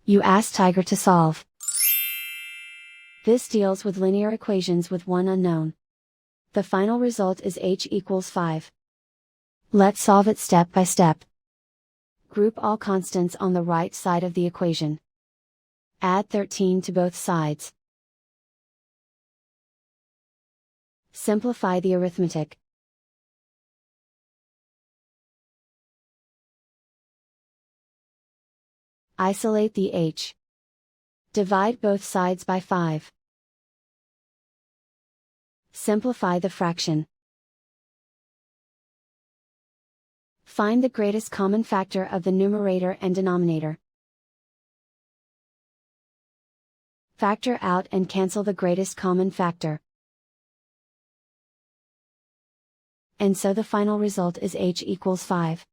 You ask Tiger to solve. This deals with linear equations with one unknown. The final result is h equals 5. Let's solve it step by step. Group all constants on the right side of the equation. Add 13 to both sides. Simplify the arithmetic. Isolate the h. Divide both sides by 5. Simplify the fraction. Find the greatest common factor of the numerator and denominator. Factor out and cancel the greatest common factor. And so the final result is h equals 5.